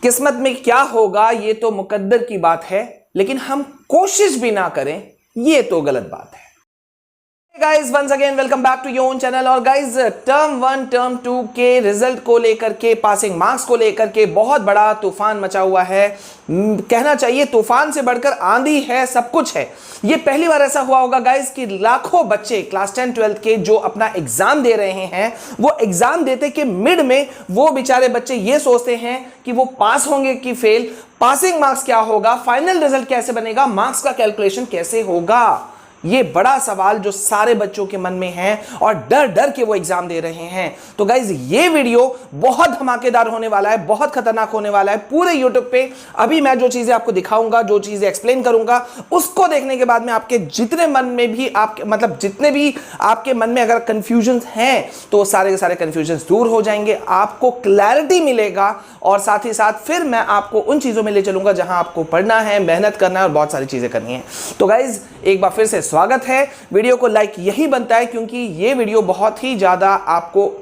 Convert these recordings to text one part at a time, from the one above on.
किस्मत में क्या होगा ये तो मुकद्दर की बात है, लेकिन हम कोशिश भी ना करें ये तो गलत बात है। Guys once again welcome back to your own channel. और गाइज टर्म 1 टर्म 2 के रिजल्ट को लेकर के, पासिंग मार्क्स को लेकर के बहुत बड़ा तूफान मचा हुआ है। कहना चाहिए तूफान से बढ़कर आंधी है, सब कुछ है। ये पहली बार ऐसा हुआ होगा गाइज कि लाखों बच्चे क्लास 10 12 के जो अपना एग्जाम दे रहे हैं, वो एग्जाम देते के मिड में वो बेचारे बच्चे ये सोचते हैं कि वो पास होंगे कि फेल, पासिंग मार्क्स क्या होगा, फाइनल रिजल्ट कैसे बनेगा, मार्क्स का कैलकुलेशन कैसे होगा। ये बड़ा सवाल जो सारे बच्चों के मन में है और डर डर के वो एग्जाम दे रहे हैं। तो गाइज ये वीडियो बहुत धमाकेदार होने वाला है, बहुत खतरनाक होने वाला है। पूरे यूट्यूब पे अभी मैं जो चीजें आपको दिखाऊंगा, जो चीजें एक्सप्लेन करूंगा, उसको देखने के बाद में आपके जितने मन में भी आपके मतलब जितने भी आपके मन में अगर कंफ्यूजन हैं तो सारे के सारे कंफ्यूजन दूर हो जाएंगे, आपको क्लैरिटी मिलेगा और साथ ही साथ फिर मैं आपको उन चीजों में ले चलूंगा जहां आपको पढ़ना है, मेहनत करना है और बहुत सारी चीजें करनी है। तो गाइज एक बार फिर से स्वागत है। वीडियो को लाइक यही बनता है क्योंकि ये वीडियो बहुत ही ज्यादा आपको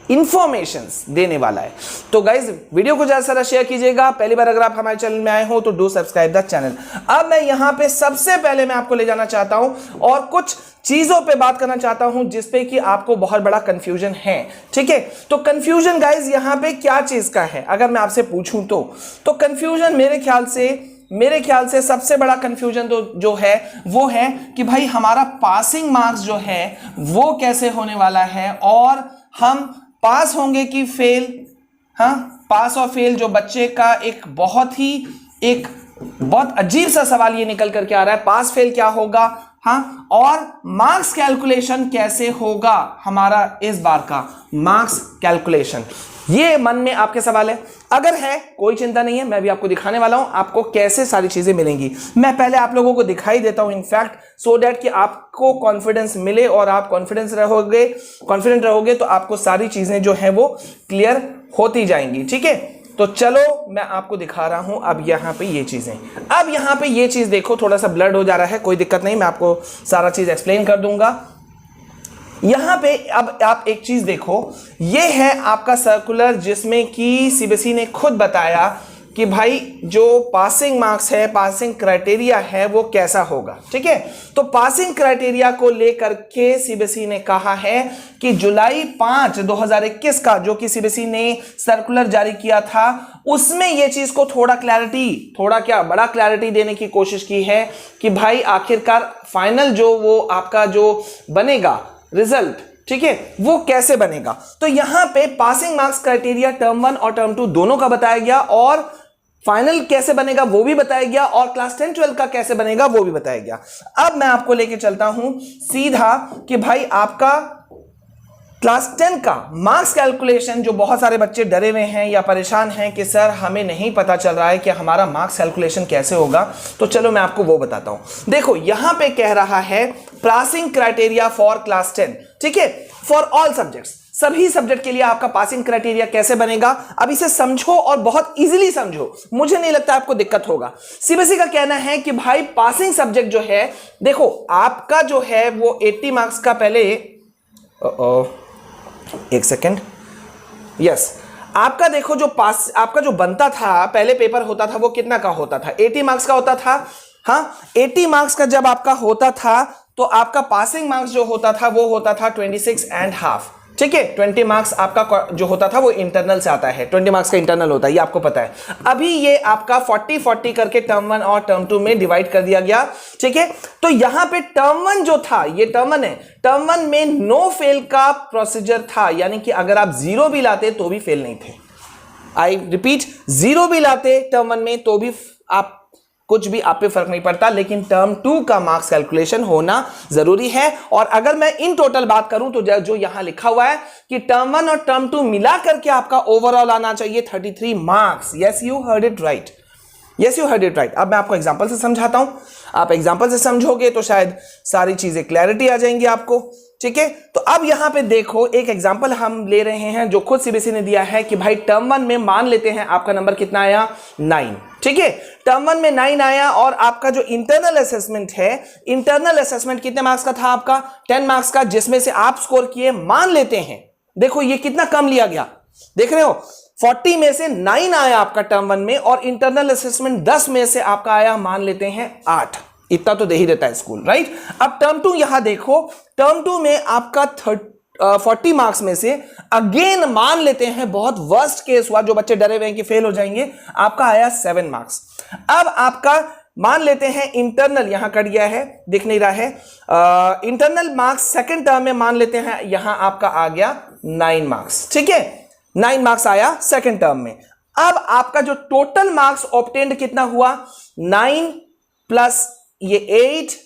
इंफॉर्मेशंस देने वाला है। तो गाइज वीडियो को ज्यादा सारा शेयर कीजिएगा। पहली बार अगर आप हमारे चैनल में आए हो तो डू सब्सक्राइब द चैनल। अब मैं यहां पे सबसे पहले मैं आपको ले जाना चाहता हूं और कुछ चीजों पे बात करना चाहता हूं जिसपे कि आपको बहुत बड़ा कंफ्यूजन है। ठीक है, तो कंफ्यूजन गाइज यहां पे क्या चीज का है अगर मैं आपसे पूछूं तो कंफ्यूजन मेरे ख्याल से सबसे बड़ा कंफ्यूजन तो जो है वो है कि भाई हमारा पासिंग मार्क्स जो है वो कैसे होने वाला है और हम पास होंगे कि फेल। हाँ, पास और फेल जो बच्चे का एक बहुत अजीब सा सवाल ये निकल करके आ रहा है, पास फेल क्या होगा। हाँ, और मार्क्स कैलकुलेशन कैसे होगा, हमारा इस बार का मार्क्स कैलकुलेशन, ये मन में आपके सवाल है। अगर है कोई चिंता नहीं है, मैं भी आपको दिखाने वाला हूं आपको कैसे सारी चीजें मिलेंगी। मैं पहले आप लोगों को दिखाई देता हूं इनफैक्ट, सो दैट कि आपको कॉन्फिडेंस मिले और आप कॉन्फिडेंट रहोगे तो आपको सारी चीजें जो है वो क्लियर होती जाएंगी। ठीक है, तो चलो मैं आपको दिखा रहा हूं। अब यहां पे ये चीजें, अब यहां पे ये चीज देखो, थोड़ा सा ब्लड हो जा रहा है, कोई दिक्कत नहीं, मैं आपको सारा चीज एक्सप्लेन कर दूंगा। यहां पे अब आप एक चीज देखो, ये है आपका सर्कुलर जिसमें कि सीबीएसई ने खुद बताया कि भाई जो पासिंग मार्क्स है, पासिंग क्राइटेरिया है वो कैसा होगा। ठीक है, तो पासिंग क्राइटेरिया को लेकर के सीबीएसई ने कहा है कि जुलाई 5 2021 का जो कि सीबीएसई ने सर्कुलर जारी किया था, उसमें ये चीज को बड़ा क्लैरिटी देने की कोशिश की है कि भाई आखिरकार फाइनल जो वो आपका जो बनेगा रिजल्ट, ठीक है, वो कैसे बनेगा। तो यहां पे पासिंग मार्क्स क्राइटेरिया टर्म 1 और टर्म 2 दोनों का बताया गया और फाइनल कैसे बनेगा वो भी बताया गया और क्लास 10 12 का कैसे बनेगा वो भी बताया गया। अब मैं आपको लेके चलता हूं सीधा कि भाई आपका क्लास 10 का मार्क्स कैलकुलेशन, जो बहुत सारे बच्चे डरे हुए हैं या परेशान हैं कि सर हमें नहीं पता चल रहा है कि हमारा मार्क्स कैलकुलेशन कैसे होगा, तो चलो मैं आपको वो बताता हूं। देखो यहां पे कह रहा है पासिंग क्राइटेरिया फॉर क्लास 10, ठीक है, फॉर ऑल सब्जेक्ट्स, सभी सब्जेक्ट के लिए आपका पासिंग क्राइटेरिया कैसे बनेगा। अब इसे समझो और बहुत इजीली समझो, मुझे नहीं लगता आपको दिक्कत होगा। सीबीएसई का कहना है कि भाई पासिंग सब्जेक्ट जो है, देखो आपका जो है वो 80 मार्क्स का, पहले एक सेकेंड, यस, आपका देखो जो आपका जो बनता था, पहले पेपर होता था वो कितना का होता था, 80 मार्क्स का होता था। हाँ, 80 मार्क्स का जब आपका होता था तो आपका पासिंग मार्क्स जो होता था वो होता था 26.5। ठीक है, 20 मार्क्स आपका जो होता था वो इंटरनल से आता है, 20 मार्क्स का इंटरनल होता है, ये आपको पता है। अभी ये आपका 40-40 करके टर्म 1 और टर्म 2 में डिवाइड कर दिया गया। ठीक है, तो यहां पे टर्म 1 जो था, ये टर्म 1 है, टर्म 1 में नो फेल का प्रोसीजर था, यानी कि अगर आप 0 भी लाते तो भी फेल नहीं थे। आई रिपीट, 0 भी लाते टर्म 1 में तो भी आप कुछ भी आप पे फर्क नहीं पड़ता, लेकिन टर्म 2 का मार्क्स कैलकुलेशन होना जरूरी है। और अगर मैं इन टोटल बात करूं तो जो यहां लिखा हुआ है कि टर्म 1 और टर्म 2 मिला करके आपका ओवरऑल आना चाहिए 33 marks. Yes you heard it right, yes you heard it right. अब मैं आपको एग्जांपल से समझाता हूं, आप एग्जांपल से समझोगे तो शायद सारी चीजें क्लैरिटी आ जाएंगी आपको। ठीक है, तो अब यहां पे देखो एक एग्जांपल हम ले रहे हैं जो खुद सीबीएसई ने दिया है कि भाई टर्म 1 में मान लेते हैं आपका नंबर कितना आया, 9। ठीक है, टर्म 1 में 9 आया और आपका जो इंटरनल असेसमेंट है, इंटरनल असेसमेंट कितने मार्क्स का था आपका, 10 मार्क्स का, जिसमें से आप स्कोर किए, मान लेते हैं, देखो ये कितना कम लिया गया, देख रहे हो, 40 में से 9 आया आपका टर्म 1 में, और इंटरनल असेसमेंट 10 में से आपका आया मान लेते हैं 8। इतना तो दे ही देता है स्कूल, राइट। अब टर्म 2 यहां देखो, टर्म 2 में आपका 40 मार्क्स में से अगेन मान लेते हैं बहुत वर्स्ट केस हुआ, जो बच्चे डरे हुए हैं कि फेल हो जाएंगे, आपका आया 7 मार्क्स। अब आपका मान लेते हैं इंटरनल, यहां कट गया है दिख नहीं रहा है, इंटरनल मार्क्स सेकंड टर्म में मान लेते हैं यहां आपका आ गया 9 मार्क्स, ठीक है, 9 मार्क्स आया सेकंड टर्म में। अब आपका जो टोटल मार्क्स ऑब्टेन्ड कितना हुआ, 9 प्लस ये 8,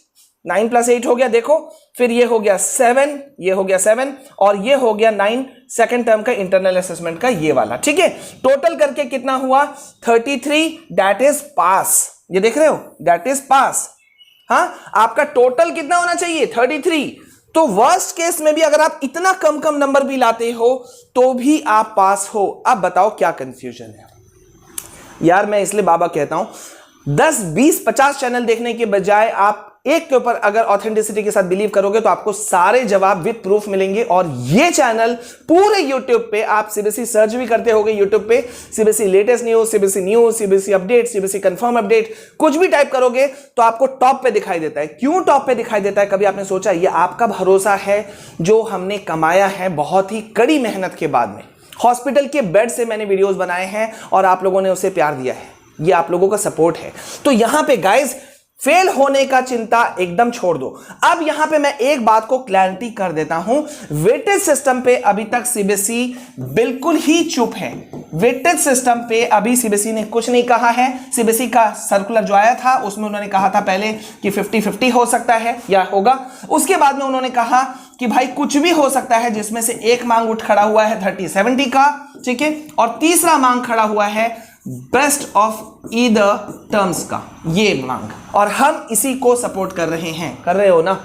9 प्लस 8 हो गया देखो, फिर ये हो गया 7, ये हो गया 7, और ये हो गया 9 सेकंड टर्म का इंटरनल असेसमेंट का ये वाला, ठीक है। टोटल करके कितना हुआ 33, दैट इज पास। ये देख रहे हो, दैट इज पास। हाँ, आपका टोटल कितना होना चाहिए 33। तो वर्स्ट केस में भी अगर आप इतना कम कम नंबर भी लाते हो तो भी आप पास हो। अब बताओ क्या कंफ्यूजन है यार। मैं इसलिए बाबा कहता हूं 10, 20, 50 चैनल देखने के बजाय आप एक के ऊपर अगर ऑथेंटिसिटी के साथ बिलीव करोगे तो आपको सारे जवाब विद प्रूफ मिलेंगे। और ये चैनल पूरे यूट्यूब पे आप सीबीएसई सर्च भी करते होगे, यूट्यूब पे CBSE latest news, CBSE update, CBSE confirm update, कुछ भी टाइप करोगे तो आपको टॉप पे दिखाई देता है। क्यों टॉप पे दिखाई देता है, कभी आपने सोचा? ये आपका भरोसा है जो हमने कमाया है बहुत ही कड़ी मेहनत के बाद में। हॉस्पिटल के बेड से मैंने वीडियोस बनाए हैं और आप लोगों ने उसे प्यार दिया है, ये आप लोगों का सपोर्ट है। तो यहां पे गाइस फेल होने का चिंता एकदम छोड़ दो। अब यहां पे मैं एक बात को क्लैरिटी कर देता हूं, वेटेज सिस्टम पे अभी तक सीबीएसई बिल्कुल ही चुप है। वेटेज सिस्टम पे अभी सीबीएसई ने कुछ नहीं कहा है। सीबीएसई का सर्कुलर जो आया था उसमें उन्होंने कहा था पहले कि 50-50 हो सकता है या होगा, उसके बाद में उन्होंने कहा कि भाई कुछ भी हो सकता है, जिसमें से एक मांग उठ खड़ा हुआ है 30-70 का, ठीक है, और तीसरा मांग खड़ा हुआ है बेस्ट ऑफ ईदर टर्म्स का, ये मांग, और हम इसी को सपोर्ट कर रहे हैं। कर रहे हो ना?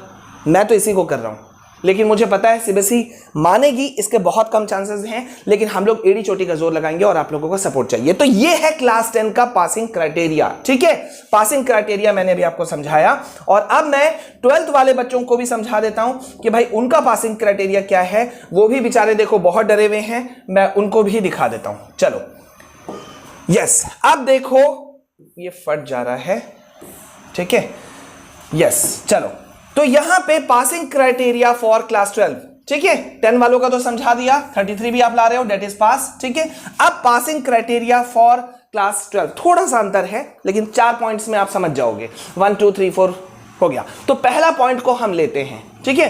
मैं तो इसी को कर रहा हूं, लेकिन मुझे पता है सीबीएसई मानेगी, इसके बहुत कम चांसेस हैं, लेकिन हम लोग एड़ी चोटी का जोर लगाएंगे और आप लोगों का सपोर्ट चाहिए। तो ये है क्लास 10 का पासिंग क्राइटेरिया, ठीक है। पासिंग क्राइटेरिया मैंने भी आपको समझाया, और अब मैं 12th वाले बच्चों को भी समझा देता हूं कि भाई उनका पासिंग क्राइटेरिया क्या है। वो भी बेचारे देखो बहुत डरे हुए हैं, मैं उनको भी दिखा देता हूं। चलो यस, अब देखो ये फट जा रहा है, ठीक है, यस। चलो, तो यहां पे पासिंग क्राइटेरिया फॉर क्लास 12, ठीक है, 10 वालों का तो समझा दिया, 33 भी आप ला रहे हो, डेट इज पास, ठीक है। अब पासिंग क्राइटेरिया फॉर क्लास 12, थोड़ा सा अंतर है, लेकिन 4 पॉइंट्स में आप समझ जाओगे। 1 2 3 4 हो गया। तो पहला पॉइंट को हम लेते हैं, ठीक है।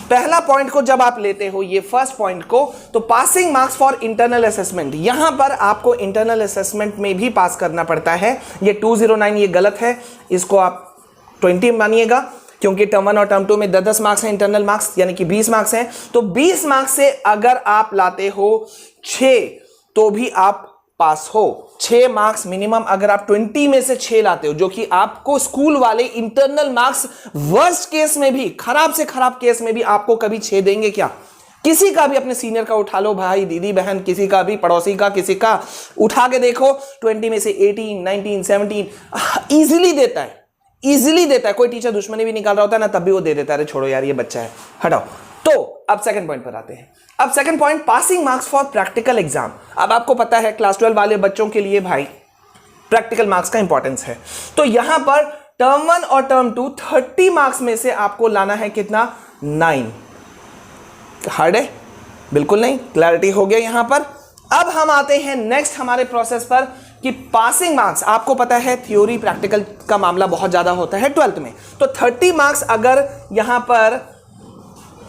पहला पॉइंट को जब आप लेते हो, ये फर्स्ट पॉइंट को, तो passing marks for internal assessment, यहां पर आपको इंटरनल असेसमेंट में भी पास करना पड़ता है। ये 209 ये गलत है, इसको आप 20 मानिएगा, क्योंकि टर्म 1 और टर्म 2 में 10-10 मार्क्स हैं इंटरनल मार्क्स, यानी कि 20 मार्क्स हैं। तो 20 मार्क्स से अगर आप लाते हो 6 तो भी आप पास हो। 6 मार्क्स मिनिमम, अगर आप 20 में से 6 लाते हो, जो कि आपको स्कूल वाले इंटरनल मार्क्स वर्स्ट केस में भी, खराब से खराब केस में भी आपको कभी 6 देंगे क्या? किसी का भी अपने सीनियर का उठा लो, भाई दीदी बहन, किसी का भी, पड़ोसी का, किसी का उठा के देखो, 20 में से 18, 19, 17 इजीली देता है, इजीली देता है। कोई टीचर दुश्मनी भी निकाल रहा होता है ना, तब भी वो दे देता है, अरे छोड़ो यार ये बच्चा है, हटाओ। तो अब सेकंड पॉइंट पर आते हैं। अब second point, passing marks for practical exam. अब आपको पता है क्लास 12 वाले बच्चों के लिए भाई प्रैक्टिकल मार्क्स का इंपॉर्टेंस है। तो यहां पर टर्म 1 और टर्म 2 30 मार्क्स में से आपको लाना है कितना? 9। हार्ड है? बिल्कुल नहीं, क्लैरिटी हो गया यहां पर। अब हम आते हैं नेक्स्ट हमारे प्रोसेस पर कि पासिंग मार्क्स, आपको पता है थ्योरी प्रैक्टिकल का मामला बहुत ज्यादा होता है 12th में। तो 30 मार्क्स अगर यहां पर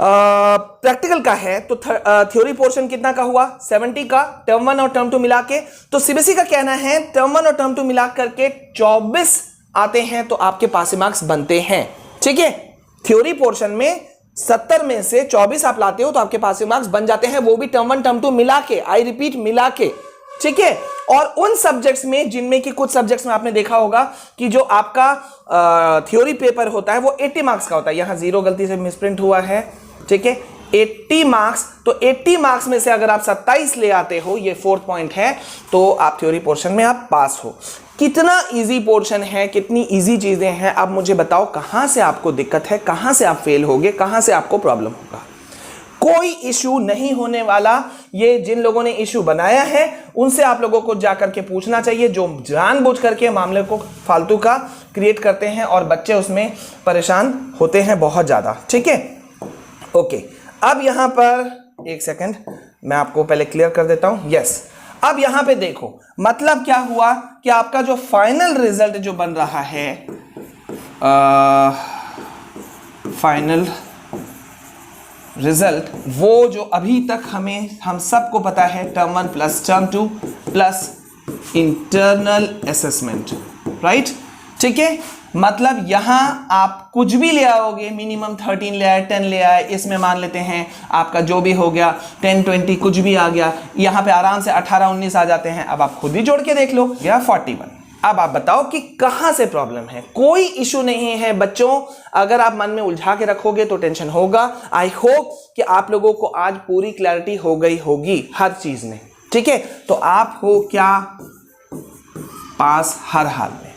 प्रैक्टिकल का है तो थ्योरी पोर्शन कितना का हुआ? 70 का, टर्म 1 और टर्म 2 मिला के। तो सीबीएसई का कहना है टर्म 1 और टर्म 2 मिला करके 24 आते हैं तो आपके पासिंग मार्क्स बनते हैं, ठीक है। थ्योरी पोर्शन में 70 में से 24 आप लाते हो तो आपके पासिंग मार्क्स बन जाते हैं, वो भी टर्म 1 टर्म 2 मिला के, आई रिपीट मिला के, ठीक है। और उन सब्जेक्ट्स में जिनमें कि कुछ सब्जेक्ट्स में आपने देखा होगा कि जो आपका थ्योरी पेपर होता है वो 80 मार्क्स का होता है। यहां 0 गलती से मिसप्रिंट हुआ है, ठीक है, 80 मार्क्स। तो 80 मार्क्स में से अगर आप 27 ले आते हो, ये 4th पॉइंट है, तो आप थ्योरी पोर्शन में आप पास हो। कितना इजी पोर्शन है, कितनी इजी चीजें हैं। अब मुझे बताओ कहां से आपको दिक्कत है, कहां से आप फेल होगे, कहां से आपको प्रॉब्लम होगा। कोई इशू नहीं होने वाला। ये जिन लोगों ने इशू बनाया है उनसे आप लोगों को जाकर के पूछना चाहिए, जो जानबूझ करके मामले को फालतू का क्रिएट करते हैं और बच्चे उसमें परेशान होते हैं बहुत ज़्यादा। ठीक है, ओके। अब यहां पर एक सेकंड मैं आपको पहले क्लियर कर देता हूं। यस, अब यहां पे देखो मतलब क्या हुआ कि आपका जो फाइनल रिजल्ट जो बन रहा है, फाइनल रिजल्ट वो जो अभी तक हम सबको पता है term 1 plus term 2 plus internal assessment, right. ठीक है, मतलब यहां आप कुछ भी ले आओगे, मिनिमम 13 ले आए, 10 ले आए, इसमें मान लेते हैं आपका जो भी हो गया 10 20 कुछ भी आ गया, यहां पे आराम से 18 19 आ जाते हैं। अब आप खुद ही जोड़ के देख लो, गया 41। अब आप बताओ कि कहां से प्रॉब्लम है। कोई इशू नहीं है बच्चों, अगर आप मन में उलझा के रखोगे तो टेंशन होगा। आई होप कि आप लोगों को आज पूरी क्लैरिटी हो गई होगी हर चीज में। ठीक है, तो आप हो क्या, पास हर हाल में।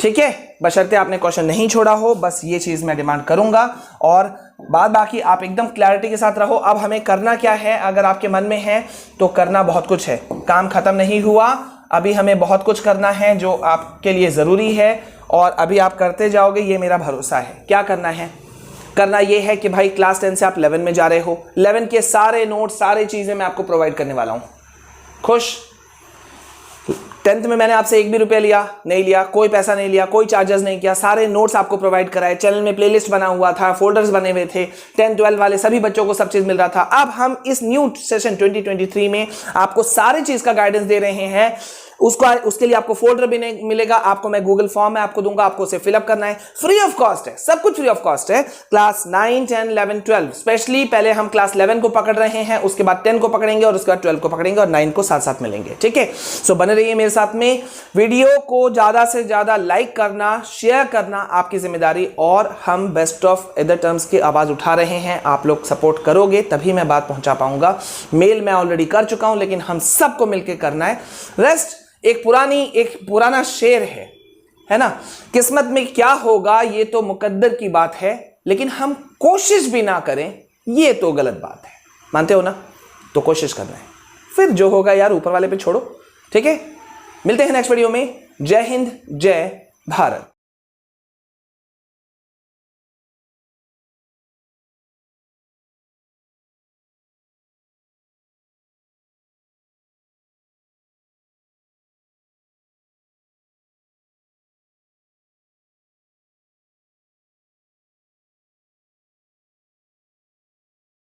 ठीक है, बशर्ते आपने क्वेश्चन नहीं छोड़ा हो, बस ये चीज मैं डिमांड करूंगा और बाद बाकी आप एकदम क्लैरिटी के साथ रहो। अब हमें करना क्या है, अगर आपके मन में है तो करना बहुत कुछ है, काम खत्म नहीं हुआ, अभी हमें बहुत कुछ करना है जो आपके लिए ज़रूरी है और अभी आप करते जाओगे, ये मेरा भरोसा है। क्या करना है, करना ये है कि भाई क्लास 10 से आप 11 में जा रहे हो, 11 के सारे नोट्स सारी चीज़ें मैं आपको प्रोवाइड करने वाला हूँ। खुश? 10th में मैंने आपसे 1 भी रुपया नहीं लिया, कोई पैसा नहीं लिया, कोई चार्जेस नहीं किया, सारे नोट्स आपको प्रोवाइड कराए, चैनल में प्लेलिस्ट बना हुआ था, फोल्डर्स बने हुए थे, 10 12 वाले सभी बच्चों को सब चीज़ मिल रहा था। अब हम इस न्यू सेशन 2023 में आपको सारी चीज़ का गाइडेंस दे रहे हैं। उसके लिए आपको फोल्डर भी नहीं मिलेगा, आपको मैं गूगल फॉर्म में आपको दूंगा, आपको उसे फिलअप करना है, फ्री ऑफ कॉस्ट है, सब कुछ फ्री ऑफ कॉस्ट है। क्लास 9 10 11 12 स्पेशली पहले हम क्लास 11 को पकड़ रहे हैं, उसके बाद 10 को पकड़ेंगे और उसके बाद 12 को पकड़ेंगे और 9 को साथ साथ मिलेंगे। ठीक है, सो बने रहिए मेरे साथ में। वीडियो को ज्यादा से ज्यादा लाइक करना, शेयर करना आपकी जिम्मेदारी, और हम बेस्ट ऑफ अदर टर्म्स की आवाज उठा रहे हैं, आप लोग सपोर्ट करोगे तभी मैं बात पहुंचा पाऊंगा। मेल मैं ऑलरेडी कर चुका हूं, लेकिन हम सबको मिलकर करना है। रेस्ट एक पुराना शेर है ना, किस्मत में क्या होगा ये तो मुकद्दर की बात है, लेकिन हम कोशिश भी ना करें ये तो गलत बात है। मानते हो ना? तो कोशिश करना है, फिर जो होगा यार ऊपर वाले पे छोड़ो। ठीक है, मिलते हैं नेक्स्ट वीडियो में। जय हिंद, जय भारत।